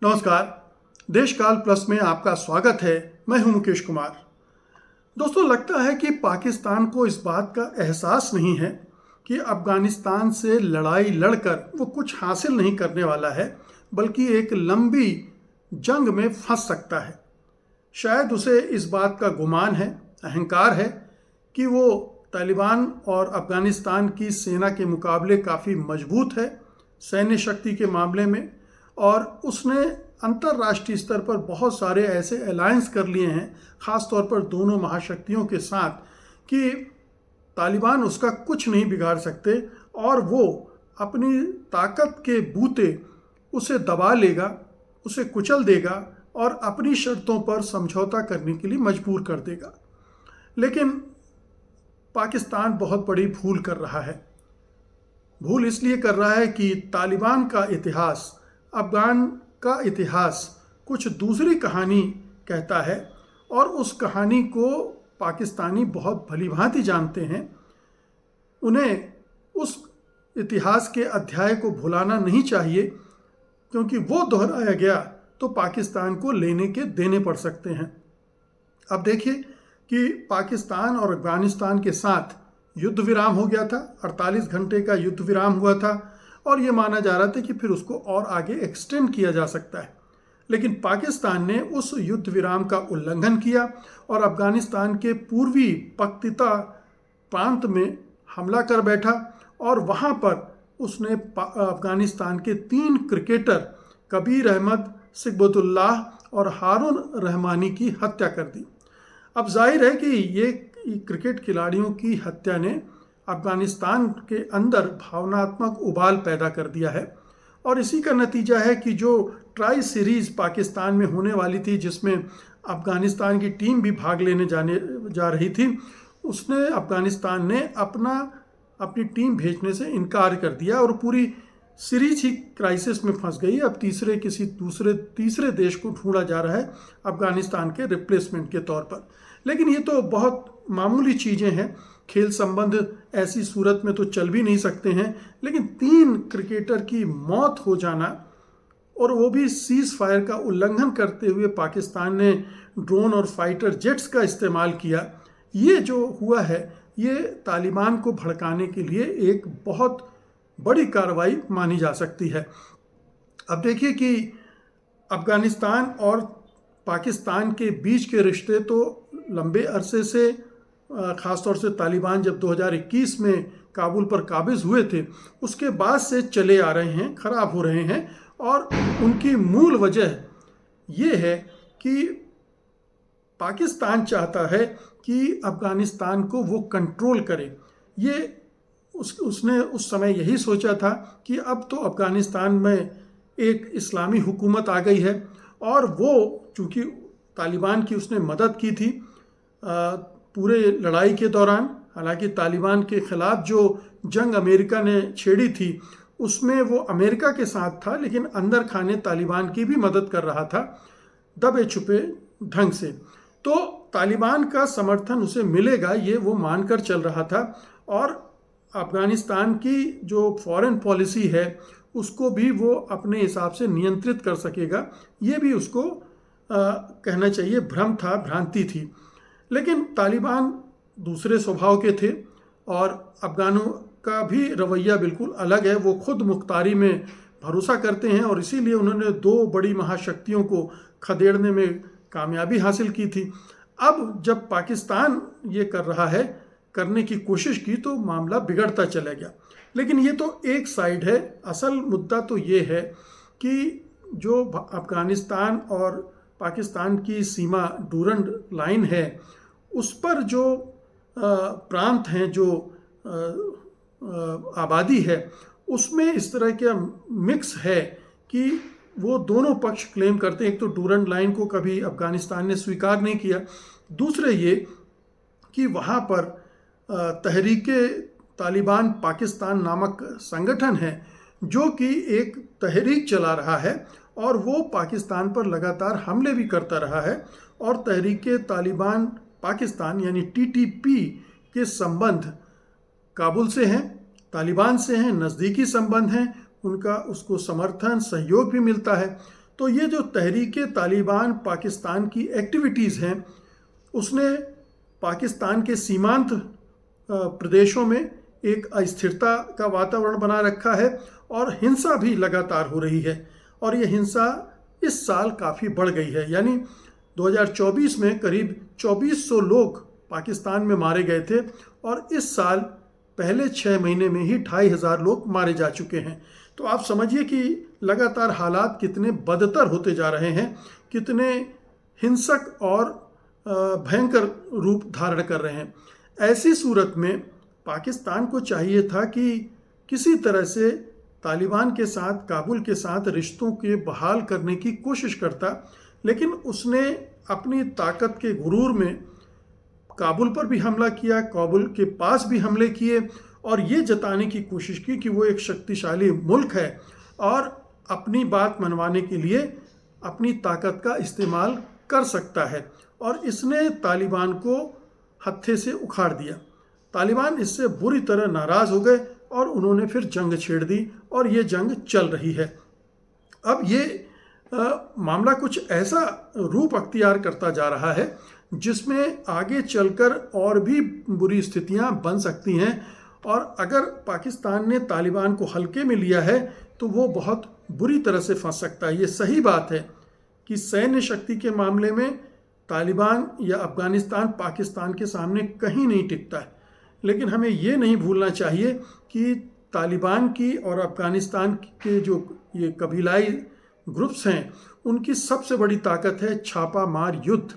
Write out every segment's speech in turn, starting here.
नमस्कार। देशकाल प्लस में आपका स्वागत है। मैं हूं मुकेश कुमार। दोस्तों, लगता है कि पाकिस्तान को इस बात का एहसास नहीं है कि अफगानिस्तान से लड़ाई लड़कर वो कुछ हासिल नहीं करने वाला है, बल्कि एक लंबी जंग में फंस सकता है। शायद उसे इस बात का गुमान है, अहंकार है कि वो तालिबान और अफगानिस्तान की सेना के मुकाबले काफ़ी मजबूत है सैन्य शक्ति के मामले में, और उसने अंतर्राष्ट्रीय स्तर पर बहुत सारे ऐसे अलायंस कर लिए हैं, ख़ास तौर पर दोनों महाशक्तियों के साथ, कि तालिबान उसका कुछ नहीं बिगाड़ सकते और वो अपनी ताकत के बूते उसे दबा लेगा, उसे कुचल देगा और अपनी शर्तों पर समझौता करने के लिए मजबूर कर देगा। लेकिन पाकिस्तान बहुत बड़ी भूल कर रहा है। भूल इसलिए कर रहा है कि तालिबान का इतिहास, अफगान का इतिहास कुछ दूसरी कहानी कहता है, और उस कहानी को पाकिस्तानी बहुत भलीभांति जानते हैं। उन्हें उस इतिहास के अध्याय को भुलाना नहीं चाहिए, क्योंकि वो दोहराया गया तो पाकिस्तान को लेने के देने पड़ सकते हैं। अब देखिए कि पाकिस्तान और अफगानिस्तान के साथ युद्ध विराम हो गया था, 48 घंटे का युद्ध विराम हुआ था, और ये माना जा रहा था कि फिर उसको और आगे एक्सटेंड किया जा सकता है। लेकिन पाकिस्तान ने उस युद्ध विराम का उल्लंघन किया और अफगानिस्तान के पूर्वी पख्तीता प्रांत में हमला कर बैठा, और वहाँ पर उसने अफगानिस्तान के 3 क्रिकेटर कबीर अहमद, सिकबतुल्लाह और हारून रहमानी की हत्या कर दी। अब जाहिर है कि ये क्रिकेट खिलाड़ियों की हत्या ने अफगानिस्तान के अंदर भावनात्मक उबाल पैदा कर दिया है, और इसी का नतीजा है कि जो ट्राई सीरीज़ पाकिस्तान में होने वाली थी, जिसमें अफगानिस्तान की टीम भी भाग लेने जा रही थी, उसने अफगानिस्तान ने अपनी टीम भेजने से इनकार कर दिया और पूरी सीरीज ही क्राइसिस में फंस गई। अब तीसरे देश को ढूंढा जा रहा है अफगानिस्तान के रिप्लेसमेंट के तौर पर। लेकिन ये तो बहुत मामूली चीज़ें हैं, खेल संबंध ऐसी सूरत में तो चल भी नहीं सकते हैं। लेकिन 3 क्रिकेटर की मौत हो जाना, और वो भी सीज फायर का उल्लंघन करते हुए पाकिस्तान ने ड्रोन और फाइटर जेट्स का इस्तेमाल किया, ये जो हुआ है, ये तालिबान को भड़काने के लिए एक बहुत बड़ी कार्रवाई मानी जा सकती है। अब देखिए कि अफगानिस्तान और पाकिस्तान के बीच के रिश्ते तो लंबे अरसे से, ख़ासतौर से तालिबान जब 2021 में काबुल पर काबिज हुए थे, उसके बाद से चले आ रहे हैं, ख़राब हो रहे हैं। और उनकी मूल वजह ये है कि पाकिस्तान चाहता है कि अफ़गानिस्तान को वो कंट्रोल करे। उसने उस समय यही सोचा था कि अब तो अफ़गानिस्तान में एक इस्लामी हुकूमत आ गई है, और वो चूँकि तालिबान की उसने मदद की थी पूरे लड़ाई के दौरान। हालांकि तालिबान के ख़िलाफ़ जो जंग अमेरिका ने छेड़ी थी, उसमें वो अमेरिका के साथ था, लेकिन अंदर खाने तालिबान की भी मदद कर रहा था, दबे छुपे ढंग से। तो तालिबान का समर्थन उसे मिलेगा, ये वो मानकर चल रहा था, और अफ़गानिस्तान की जो फॉरेन पॉलिसी है उसको भी वो अपने हिसाब से नियंत्रित कर सकेगा। ये भी उसको कहना चाहिए भ्रम था, भ्रांति थी। लेकिन तालिबान दूसरे स्वभाव के थे, और अफ़गानों का भी रवैया बिल्कुल अलग है। वो खुद मुख्तारी में भरोसा करते हैं, और इसीलिए उन्होंने 2 बड़ी महाशक्तियों को खदेड़ने में कामयाबी हासिल की थी। अब जब पाकिस्तान ये कर रहा है, करने की कोशिश की, तो मामला बिगड़ता चला गया। लेकिन ये तो एक साइड है। असल मुद्दा तो ये है कि जो अफ़गानिस्तान और पाकिस्तान की सीमा डूरंड लाइन है, उस पर जो प्रांत हैं, जो आबादी है, उसमें इस तरह का मिक्स है कि वो दोनों पक्ष क्लेम करते हैं। एक तो डूरंड लाइन को कभी अफ़गानिस्तान ने स्वीकार नहीं किया, दूसरे ये कि वहाँ पर तहरीके तालिबान पाकिस्तान नामक संगठन है, जो कि एक तहरीक चला रहा है, और वो पाकिस्तान पर लगातार हमले भी करता रहा है। और तहरीके तालिबान पाकिस्तान यानी TTP के संबंध काबुल से हैं, तालिबान से हैं, नज़दीकी संबंध हैं, उनका उसको समर्थन सहयोग भी मिलता है। तो ये जो तहरीक तालिबान पाकिस्तान की एक्टिविटीज़ हैं, उसने पाकिस्तान के सीमांत प्रदेशों में एक अस्थिरता का वातावरण बना रखा है और हिंसा भी लगातार हो रही है। और ये हिंसा इस साल काफ़ी बढ़ गई है, यानी 2024 में करीब 2400 लोग पाकिस्तान में मारे गए थे और इस साल पहले 6 महीने में ही 2500 लोग मारे जा चुके हैं। तो आप समझिए कि लगातार हालात कितने बदतर होते जा रहे हैं, कितने हिंसक और भयंकर रूप धारण कर रहे हैं। ऐसी सूरत में पाकिस्तान को चाहिए था कि किसी तरह से तालिबान के साथ, काबुल के साथ रिश्तों के बहाल करने की कोशिश करता, लेकिन उसने अपनी ताकत के गुरूर में काबुल पर भी हमला किया, काबुल के पास भी हमले किए और ये जताने की कोशिश की कि वो एक शक्तिशाली मुल्क है और अपनी बात मनवाने के लिए अपनी ताकत का इस्तेमाल कर सकता है। और इसने तालिबान को हत्थे से उखाड़ दिया। तालिबान इससे बुरी तरह नाराज़ हो गए और उन्होंने फिर जंग छेड़ दी और ये जंग चल रही है। अब ये मामला कुछ ऐसा रूप अख्तियार करता जा रहा है जिसमें आगे चलकर और भी बुरी स्थितियां बन सकती हैं। और अगर पाकिस्तान ने तालिबान को हल्के में लिया है तो वो बहुत बुरी तरह से फंस सकता है। ये सही बात है कि सैन्य शक्ति के मामले में तालिबान या अफगानिस्तान पाकिस्तान के सामने कहीं नहीं टिकता है, लेकिन हमें ये नहीं भूलना चाहिए कि तालिबान की और अफगानिस्तान के जो ये कबीलाई ग्रुप्स हैं, उनकी सबसे बड़ी ताकत है छापा मार युद्ध।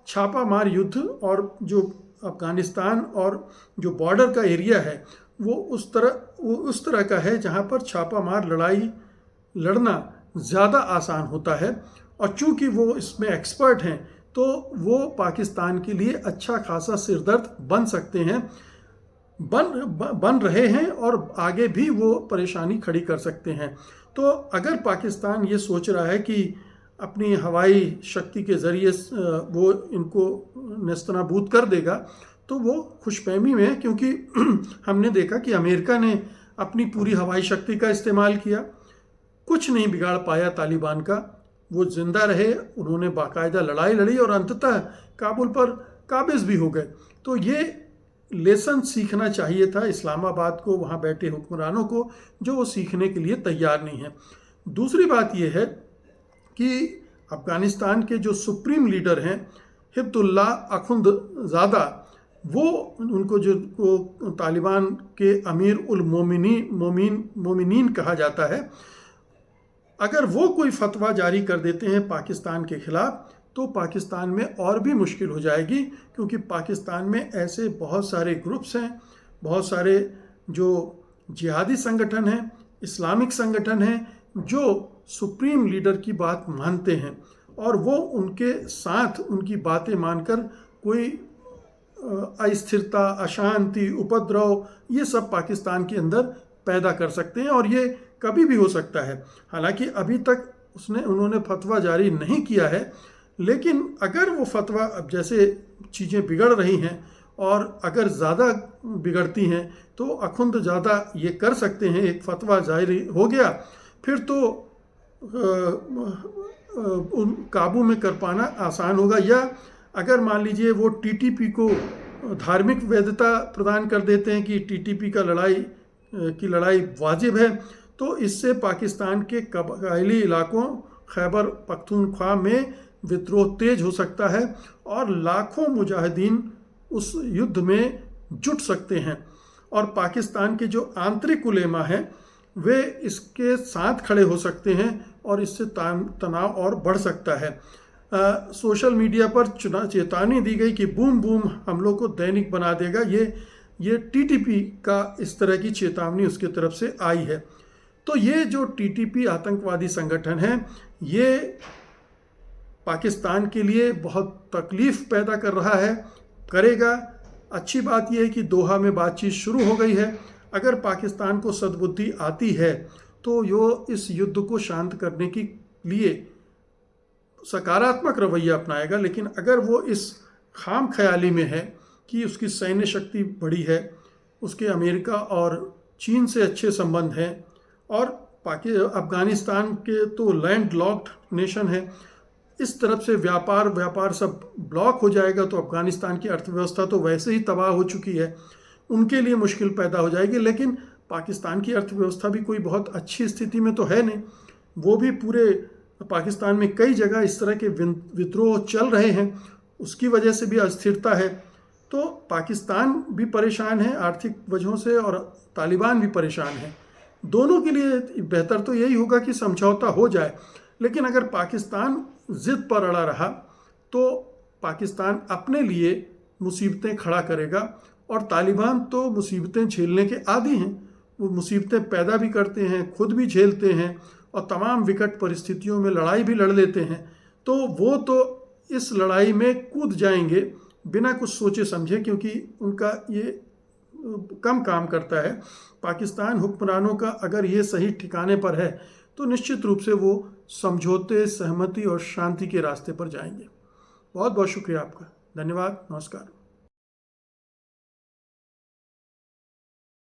छापा मार युद्ध, और जो अफगानिस्तान और जो बॉर्डर का एरिया है वो उस तरह का है जहाँ पर छापा मार लड़ाई लड़ना ज़्यादा आसान होता है। और चूँकि वो इसमें एक्सपर्ट हैं तो वो पाकिस्तान के लिए अच्छा खासा सिरदर्द बन सकते हैं, बन रहे हैं और आगे भी वो परेशानी खड़ी कर सकते हैं। तो अगर पाकिस्तान ये सोच रहा है कि अपनी हवाई शक्ति के ज़रिए वो इनको नेस्तनाबूद कर देगा तो वो खुशफहमी में है, क्योंकि हमने देखा कि अमेरिका ने अपनी पूरी हवाई शक्ति का इस्तेमाल किया, कुछ नहीं बिगाड़ पाया तालिबान का। वो जिंदा रहे, उन्होंने बाकायदा लड़ाई लड़ी और अंततः काबुल पर काबिज भी हो गए। तो ये लेसन सीखना चाहिए था इस्लामाबाद को, वहाँ बैठे हुक्मरानों को, जो वो सीखने के लिए तैयार नहीं है। दूसरी बात ये है कि अफ़गानिस्तान के जो सुप्रीम लीडर हैं हिब्बुल्लाह अखुंदज़ादा, वो उनको जो तालिबान के अमीर उल मोमिनीन कहा जाता है, अगर वो कोई फतवा जारी कर देते हैं पाकिस्तान के खिलाफ तो पाकिस्तान में और भी मुश्किल हो जाएगी, क्योंकि पाकिस्तान में ऐसे बहुत सारे ग्रुप्स हैं, बहुत सारे जो जिहादी संगठन हैं, इस्लामिक संगठन हैं, जो सुप्रीम लीडर की बात मानते हैं और वो उनके साथ उनकी बातें मानकर कोई अस्थिरता, अशांति, उपद्रव, ये सब पाकिस्तान के अंदर पैदा कर सकते हैं और ये कभी भी हो सकता है। हालांकि अभी तक उन्होंने फतवा जारी नहीं किया है, लेकिन अगर वो फतवा, अब जैसे चीज़ें बिगड़ रही हैं और अगर ज़्यादा बिगड़ती हैं तो अखुंदज़ादा ये कर सकते हैं, एक फतवा जारी हो गया फिर तो उन काबू में कर पाना आसान होगा। या अगर मान लीजिए वो टीटीपी को धार्मिक वैधता प्रदान कर देते हैं कि टीटीपी का लड़ाई वाजिब है, तो इससे पाकिस्तान के कबायली इलाकों खैबर पख्तूनख्वा में विद्रोह तेज हो सकता है और लाखों मुजाहिदीन उस युद्ध में जुट सकते हैं। और पाकिस्तान के जो आंतरिक उलेमा हैं वे इसके साथ खड़े हो सकते हैं और इससे तनाव और बढ़ सकता है। सोशल मीडिया पर चेतावनी दी गई कि बूम बूम हमलों को दैनिक बना देगा। ये टीटीपी का इस तरह की चेतावनी उसके तरफ से आई है। तो ये जो टीटीपी आतंकवादी संगठन है ये पाकिस्तान के लिए बहुत तकलीफ़ पैदा कर रहा है, करेगा। अच्छी बात यह है कि दोहा में बातचीत शुरू हो गई है। अगर पाकिस्तान को सद्बुद्धि आती है तो यो इस युद्ध को शांत करने के लिए सकारात्मक रवैया अपनाएगा, लेकिन अगर वो इस खाम ख्याली में है कि उसकी सैन्य शक्ति बड़ी है, उसके अमेरिका और चीन से अच्छे संबंध हैं और अफगानिस्तान के तो लैंड लॉक्ड नेशन है, इस तरफ से व्यापार सब ब्लॉक हो जाएगा तो अफगानिस्तान की अर्थव्यवस्था तो वैसे ही तबाह हो चुकी है, उनके लिए मुश्किल पैदा हो जाएगी। लेकिन पाकिस्तान की अर्थव्यवस्था भी कोई बहुत अच्छी स्थिति में तो है नहीं, वो भी पूरे पाकिस्तान में कई जगह इस तरह के विद्रोह चल रहे हैं, उसकी वजह से भी अस्थिरता है। तो पाकिस्तान भी परेशान है आर्थिक वजहों से और तालिबान भी परेशान है। दोनों के लिए बेहतर तो यही होगा कि समझौता हो जाए, लेकिन अगर पाकिस्तान ज़िद पर अड़ा रहा तो पाकिस्तान अपने लिए मुसीबतें खड़ा करेगा, और तालिबान तो मुसीबतें झेलने के आदी हैं, वो मुसीबतें पैदा भी करते हैं, खुद भी झेलते हैं और तमाम विकट परिस्थितियों में लड़ाई भी लड़ लेते हैं। तो वो तो इस लड़ाई में कूद जाएंगे बिना कुछ सोचे समझे, क्योंकि उनका ये कम काम करता है। पाकिस्तान हुक्मरानों का अगर ये सही ठिकाने पर है तो निश्चित रूप से वो समझौते, सहमति और शांति के रास्ते पर जाएंगे। बहुत बहुत शुक्रिया आपका, धन्यवाद, नमस्कार।